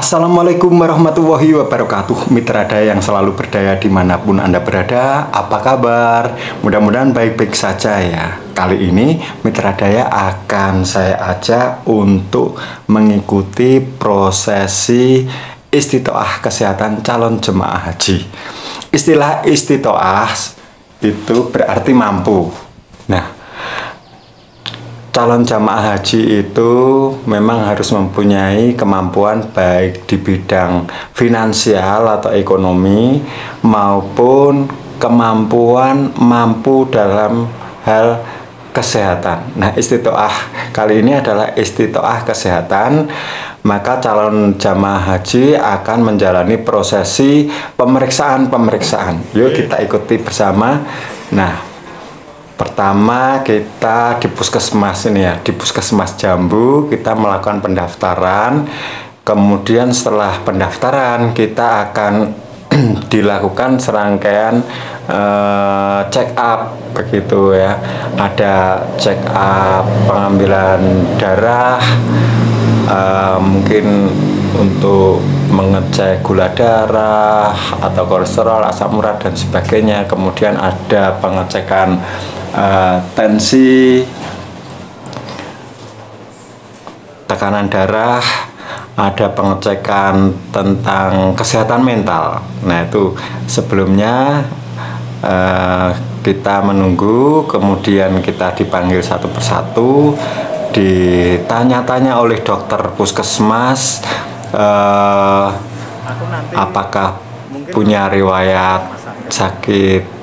Assalamualaikum warahmatullahi wabarakatuh. Mitra daya yang selalu berdaya dimanapun Anda berada. Apa kabar? Mudah-mudahan baik-baik saja ya. Kali ini mitra daya akan saya ajak untuk mengikuti prosesi istitoah kesehatan calon jemaah haji. Istilah istitoah itu berarti mampu. Nah, calon jamaah haji itu memang harus mempunyai kemampuan baik di bidang finansial atau ekonomi maupun kemampuan mampu dalam hal kesehatan. Nah, istitoah kali ini adalah istitoah kesehatan. Maka calon jamaah haji akan menjalani prosesi pemeriksaan. Yuk kita ikuti bersama. Nah, pertama kita di puskesmas ini ya, di puskesmas Jambu kita melakukan pendaftaran. Kemudian setelah pendaftaran kita akan dilakukan serangkaian check up begitu ya. Ada check up pengambilan darah, mungkin untuk mengecek gula darah atau kolesterol, asam urat dan sebagainya. Kemudian ada pengecekan tensi, tekanan darah, ada pengecekan tentang kesehatan mental. Nah, itu sebelumnya kita menunggu, kemudian kita dipanggil satu persatu, ditanya-tanya oleh dokter puskesmas apakah punya riwayat sakit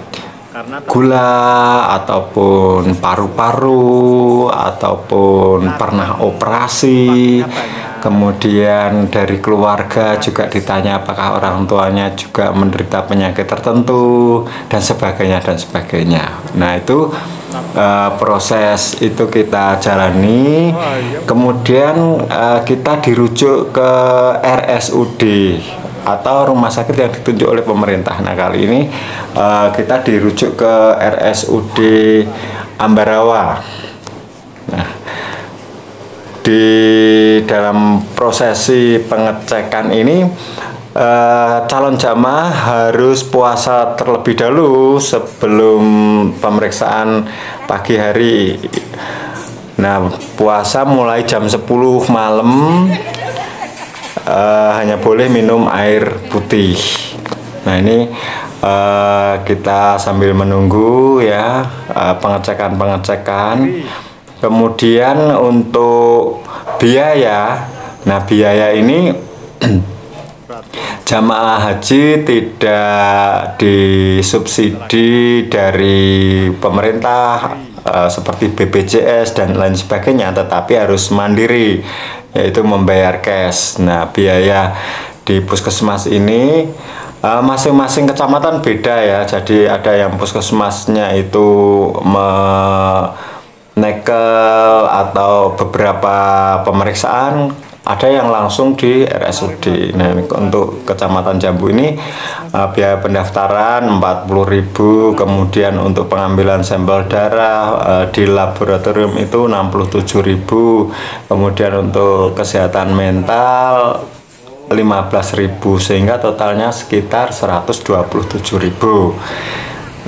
gula ataupun paru-paru ataupun pernah operasi. Kemudian dari keluarga juga ditanya apakah orang tuanya juga menderita penyakit tertentu dan sebagainya. Nah, itu proses itu kita jalani. Kemudian kita dirujuk ke RSUD atau rumah sakit yang ditunjuk oleh pemerintah. Nah, kali ini kita dirujuk ke RSUD Ambarawa. Nah, di dalam prosesi pengecekan ini calon jamaah harus puasa terlebih dahulu sebelum pemeriksaan pagi hari. Nah, puasa mulai jam 10 malam, hanya boleh minum air putih. Nah, ini kita sambil menunggu ya pengecekan. Kemudian untuk biaya, nah biaya ini jamaah haji tidak disubsidi dari pemerintah seperti BPJS dan lain sebagainya, tetapi harus mandiri, yaitu membayar cash. Nah, biaya di puskesmas ini masing-masing kecamatan beda ya. Jadi ada yang puskesmasnya itu nekel atau beberapa pemeriksaan, ada yang langsung di RSUD. Nah, untuk kecamatan Jambu ini biaya pendaftaran 40.000, kemudian untuk pengambilan sampel darah di laboratorium itu 67.000, kemudian untuk kesehatan mental 15.000, sehingga totalnya sekitar 127.000.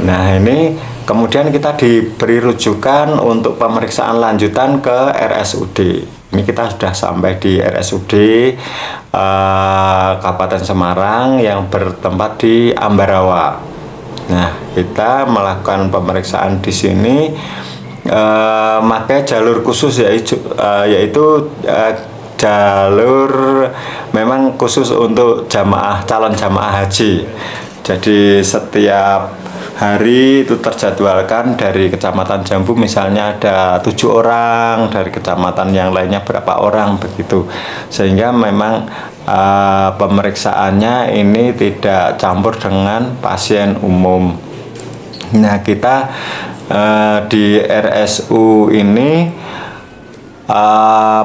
Nah, ini kemudian kita diberi rujukan untuk pemeriksaan lanjutan ke RSUD. Ini kita sudah sampai di RSUD Kabupaten Semarang yang bertempat di Ambarawa. Nah, kita melakukan pemeriksaan di sini pakai jalur khusus yaitu jalur memang khusus untuk calon jamaah haji. Jadi setiap hari itu terjadwalkan dari kecamatan Jambu misalnya ada 7 orang, dari kecamatan yang lainnya berapa orang begitu, sehingga memang pemeriksaannya ini tidak campur dengan pasien umum. Nah, kita di RSU ini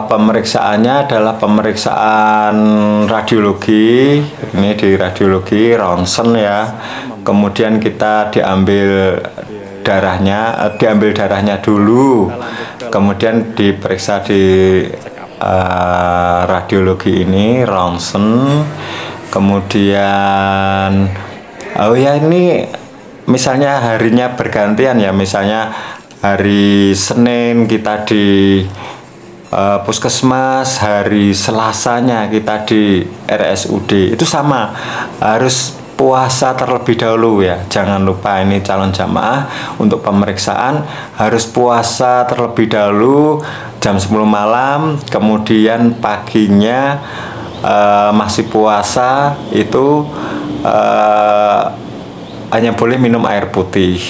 pemeriksaannya adalah pemeriksaan radiologi. Ini di radiologi ronsen ya. Kemudian kita diambil darahnya dulu, kemudian diperiksa di radiologi ini ronsen, kemudian oh ya ini misalnya harinya bergantian ya, misalnya hari Senin kita di puskesmas, hari Selasanya kita di RSUD, itu sama, harus puasa terlebih dahulu ya. Jangan lupa ini calon jamaah untuk pemeriksaan harus puasa terlebih dahulu jam 10 malam, kemudian paginya masih puasa itu hanya boleh minum air putih.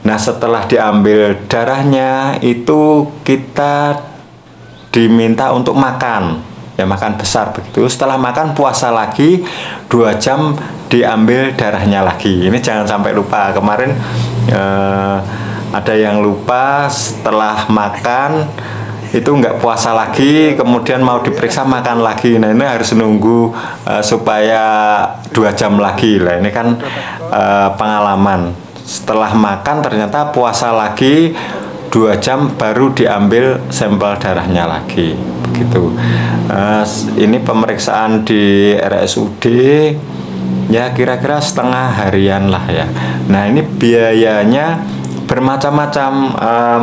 Nah, setelah diambil darahnya itu kita diminta untuk makan, ya makan besar begitu. Setelah makan puasa lagi 2 jam diambil darahnya lagi. Ini jangan sampai lupa. Kemarin ada yang lupa setelah makan itu nggak puasa lagi, kemudian mau diperiksa makan lagi. Nah, ini harus nunggu supaya 2 jam lagi lah. Ini kan pengalaman. Setelah makan ternyata puasa lagi 2 jam baru diambil sampel darahnya lagi begitu. Ini pemeriksaan di RSUD ya kira-kira setengah harian lah ya. Nah, ini biayanya bermacam-macam,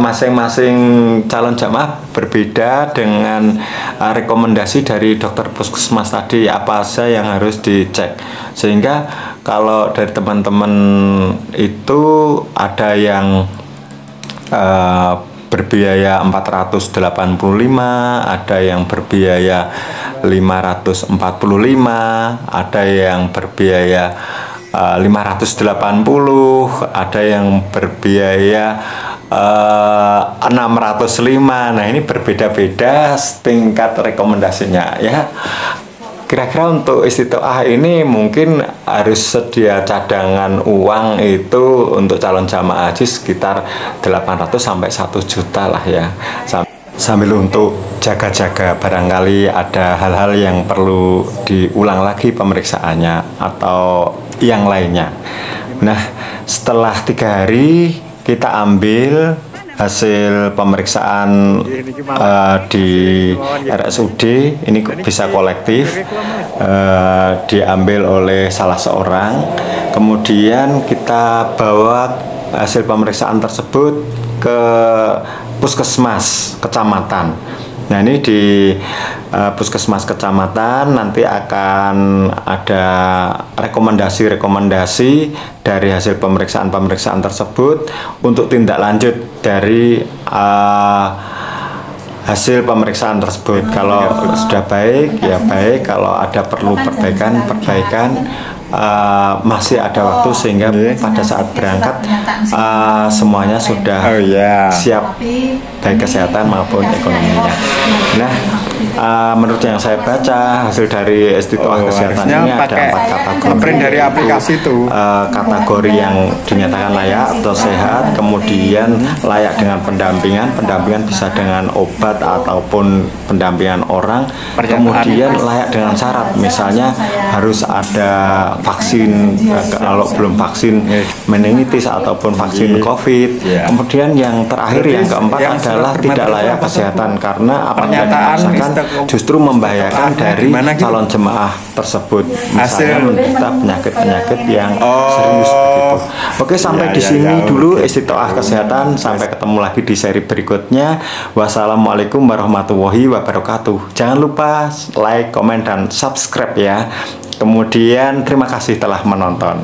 masing-masing calon jamaah berbeda dengan rekomendasi dari dokter puskesmas tadi apa saja yang harus dicek. Sehingga kalau dari teman-teman itu ada yang berbiaya 485, ada yang berbiaya 545, ada yang berbiaya 580, ada yang berbiaya 605. Nah, ini berbeda-beda tingkat rekomendasinya ya. Kira-kira untuk istiqtoah ini mungkin harus sedia cadangan uang itu untuk calon jamaah haji sekitar 800 sampai 1 juta lah ya. Sambil untuk jaga-jaga barangkali ada hal-hal yang perlu diulang lagi pemeriksaannya atau yang lainnya. Nah, setelah 3 hari kita ambil hasil pemeriksaan di RSUD, ini bisa kolektif, diambil oleh salah seorang, kemudian kita bawa hasil pemeriksaan tersebut ke puskesmas kecamatan. Nah, ini di puskesmas kecamatan nanti akan ada rekomendasi-rekomendasi dari hasil pemeriksaan-pemeriksaan tersebut untuk tindak lanjut dari hasil pemeriksaan tersebut. Kalau sudah baik ya baik, kalau ada perlu perbaikan masih ada waktu sehingga pada saat berangkat semuanya sudah siap baik kesehatan maupun ekonominya. Nah, menurut yang saya baca hasil dari istiqtoah kesehatan ini ada 4 kategori dari aplikasi itu. Kategori yang dinyatakan layak atau sehat, kemudian layak dengan pendampingan bisa dengan obat ataupun pendampingan orang, kemudian layak dengan syarat, misalnya harus ada vaksin, kalau belum vaksin meningitis ataupun vaksin COVID. Kemudian yang terakhir yang keempat adalah tidak layak kesehatan karena apabila dipaksakan justru membahayakan dari calon jemaah tersebut, misalnya menderita penyakit-penyakit yang serius begitu. Oke, sampai di sini dulu istiqtoah kesehatan. Sampai ketemu lagi di seri berikutnya. Wassalamualaikum warahmatullahi wabarakatuh. Jangan lupa like, komen, dan subscribe ya. Kemudian terima kasih telah menonton.